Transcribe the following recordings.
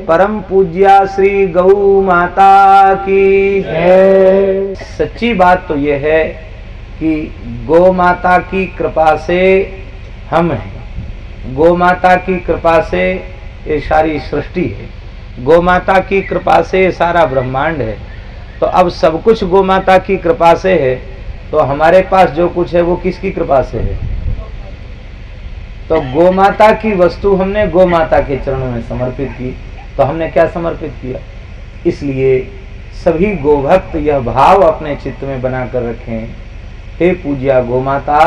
परम पूज्या श्री गौ माता की जय। सच्ची बात तो यह है कि गौ माता की कृपा से हम हैं, गौ माता की कृपा से ये सारी सृष्टि है, गौ माता की कृपा से ये सारा ब्रह्मांड है। तो अब सब कुछ गौ माता की कृपा से है, तो हमारे पास जो कुछ है वो किसकी कृपा से है? तो गौ माता की वस्तु हमने गौ माता के चरणों में समर्पित की, तो हमने क्या समर्पित किया? इसलिए सभी गोभक्त यह भाव अपने चित्त में बनाकर रखें, हे पूज्या गौ माता,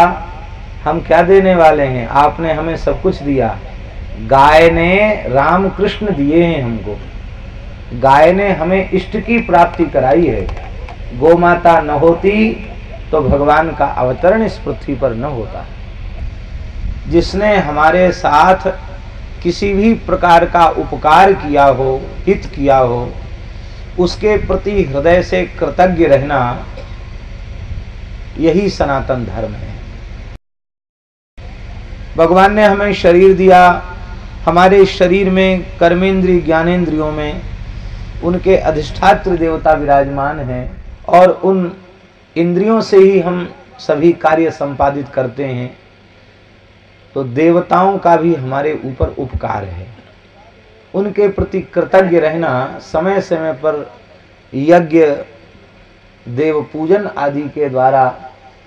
हम क्या देने वाले हैं? आपने हमें सब कुछ दिया। गाय ने राम कृष्ण दिए हैं हमको, गाय ने हमें इष्ट की प्राप्ति कराई है। गौ माता न होती तो भगवान का अवतरण इस पृथ्वी पर न होता। जिसने हमारे साथ किसी भी प्रकार का उपकार किया हो, हित किया हो, उसके प्रति हृदय से कृतज्ञ रहना, यही सनातन धर्म है। भगवान ने हमें शरीर दिया, हमारे शरीर में कर्मेंद्रिय ज्ञानेंद्रियों में उनके अधिष्ठात्र देवता विराजमान हैं, और उन इंद्रियों से ही हम सभी कार्य संपादित करते हैं। तो देवताओं का भी हमारे ऊपर उपकार है, उनके प्रति कृतज्ञ रहना, समय समय पर यज्ञ देव पूजन आदि के द्वारा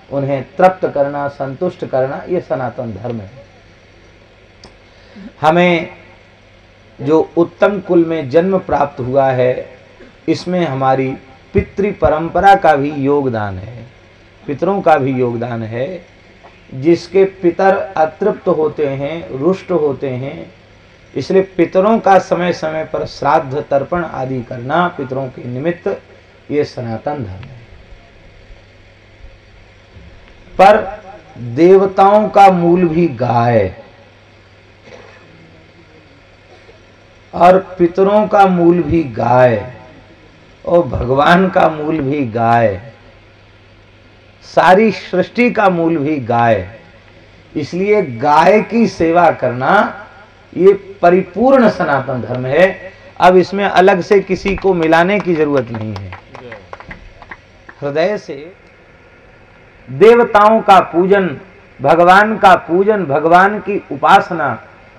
उन्हें तृप्त करना, संतुष्ट करना, ये सनातन धर्म है। हमें जो उत्तम कुल में जन्म प्राप्त हुआ है, इसमें हमारी पितृ परंपरा का भी योगदान है, पितरों का भी योगदान है। जिसके पितर अतृप्त होते हैं, रुष्ट होते हैं, इसलिए पितरों का समय समय पर श्राद्ध तर्पण आदि करना पितरों के निमित्त, ये सनातन धर्म है। पर देवताओं का मूल भी गाय और पितरों का मूल भी गाय और भगवान का मूल भी गाय, सारी सृष्टि का मूल भी गाय। इसलिए गाय की सेवा करना ये परिपूर्ण सनातन धर्म है। अब इसमें अलग से किसी को मिलाने की जरूरत नहीं है। हृदय से देवताओं का पूजन, भगवान का पूजन, भगवान की उपासना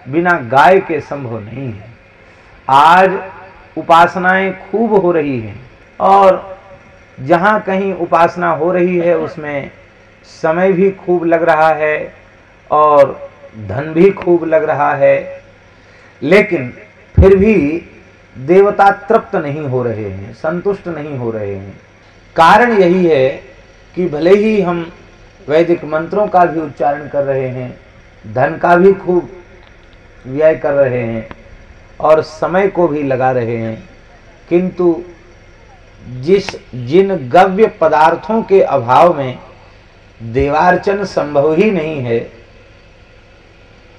बिना गाय के संभव नहीं है। आज उपासनाएं खूब हो रही हैं, और जहाँ कहीं उपासना हो रही है उसमें समय भी खूब लग रहा है और धन भी खूब लग रहा है, लेकिन फिर भी देवता तृप्त नहीं हो रहे हैं, संतुष्ट नहीं हो रहे हैं। कारण यही है कि भले ही हम वैदिक मंत्रों का भी उच्चारण कर रहे हैं, धन का भी खूब व्यय कर रहे हैं और समय को भी लगा रहे हैं, किंतु जिन गव्य पदार्थों के अभाव में देवार्चन संभव ही नहीं है,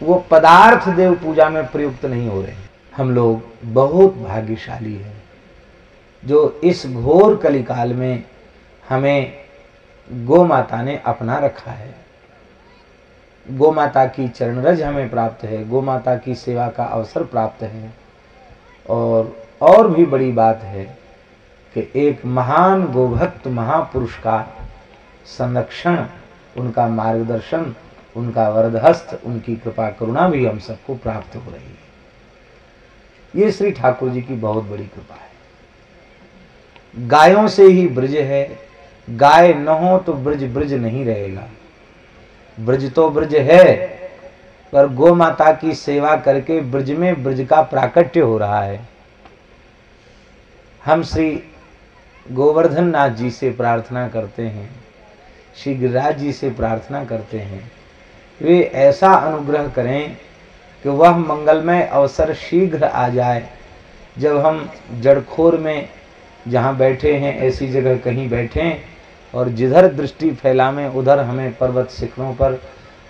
वो पदार्थ देव पूजा में प्रयुक्त नहीं हो रहे। हम लोग बहुत भाग्यशाली हैं जो इस घोर कलिकाल में हमें गौ माता ने अपना रखा है। गौ माता की चरण रज हमें प्राप्त है, गौ माता की सेवा का अवसर प्राप्त है। और भी बड़ी बात है कि एक महान गोभक्त महापुरुष का संरक्षण, उनका मार्गदर्शन, उनका वरदहस्त, उनकी कृपा करुणा भी हम सबको प्राप्त हो रही है। ये श्री ठाकुर जी की बहुत बड़ी कृपा है। गायों से ही ब्रज है, गाय न हो तो ब्रज ब्रज नहीं रहेगा। ब्रज तो ब्रज है, पर गौ माता की सेवा करके ब्रज में ब्रज का प्राकट्य हो रहा है। हम श्री गोवर्धन नाथ जी से प्रार्थना करते हैं, श्री गिरिराज जी से प्रार्थना करते हैं, वे ऐसा अनुग्रह करें कि वह मंगलमय अवसर शीघ्र आ जाए, जब हम जड़खोर में जहाँ बैठे हैं ऐसी जगह कहीं बैठें और जिधर दृष्टि फैलावें उधर हमें पर्वत शिखरों पर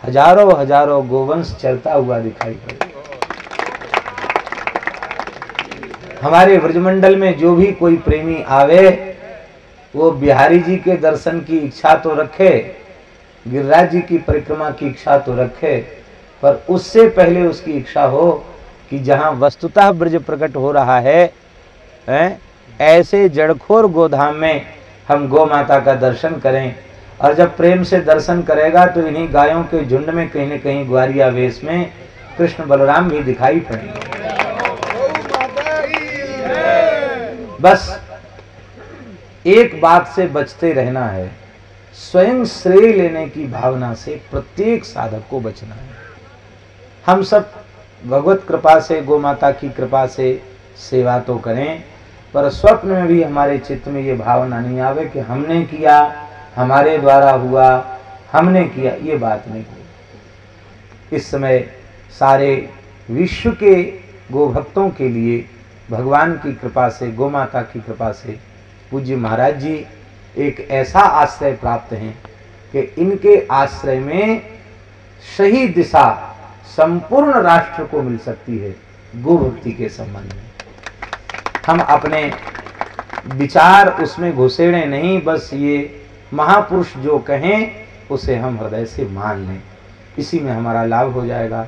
हजारों हजारों गोवंश चरता हुआ दिखाई पड़े। हमारे ब्रजमंडल में जो भी कोई प्रेमी आवे, वो बिहारी जी के दर्शन की इच्छा तो रखे, गिरिराज जी की परिक्रमा की इच्छा तो रखे, पर उससे पहले उसकी इच्छा हो कि जहाँ वस्तुतः ब्रज प्रकट हो रहा है, ऐसे जड़खोर गोधाम में हम गौ माता का दर्शन करें। और जब प्रेम से दर्शन करेगा तो इन्हीं गायों के झुंड में कहीं न कहीं ग्वारिया वेश में कृष्ण बलराम भी दिखाई पड़ेंगे। बस एक बात से बचते रहना है, स्वयं श्रेय लेने की भावना से प्रत्येक साधक को बचना है। हम सब भगवत कृपा से, गौ माता की कृपा से सेवा तो करें, पर स्वप्न में भी हमारे चित्त में ये भावना नहीं आवे कि हमने किया, हमारे द्वारा हुआ, हमने किया, ये बात नहीं हो। इस समय सारे विश्व के गोभक्तों के लिए भगवान की कृपा से, गौ माता की कृपा से पूज्य महाराज जी एक ऐसा आश्रय प्राप्त हैं कि इनके आश्रय में सही दिशा संपूर्ण राष्ट्र को मिल सकती है गो भक्ति के संबंध में। हम अपने विचार उसमें घुसेड़े नहीं, बस ये महापुरुष जो कहें उसे हम हृदय से मान लें, इसी में हमारा लाभ हो जाएगा।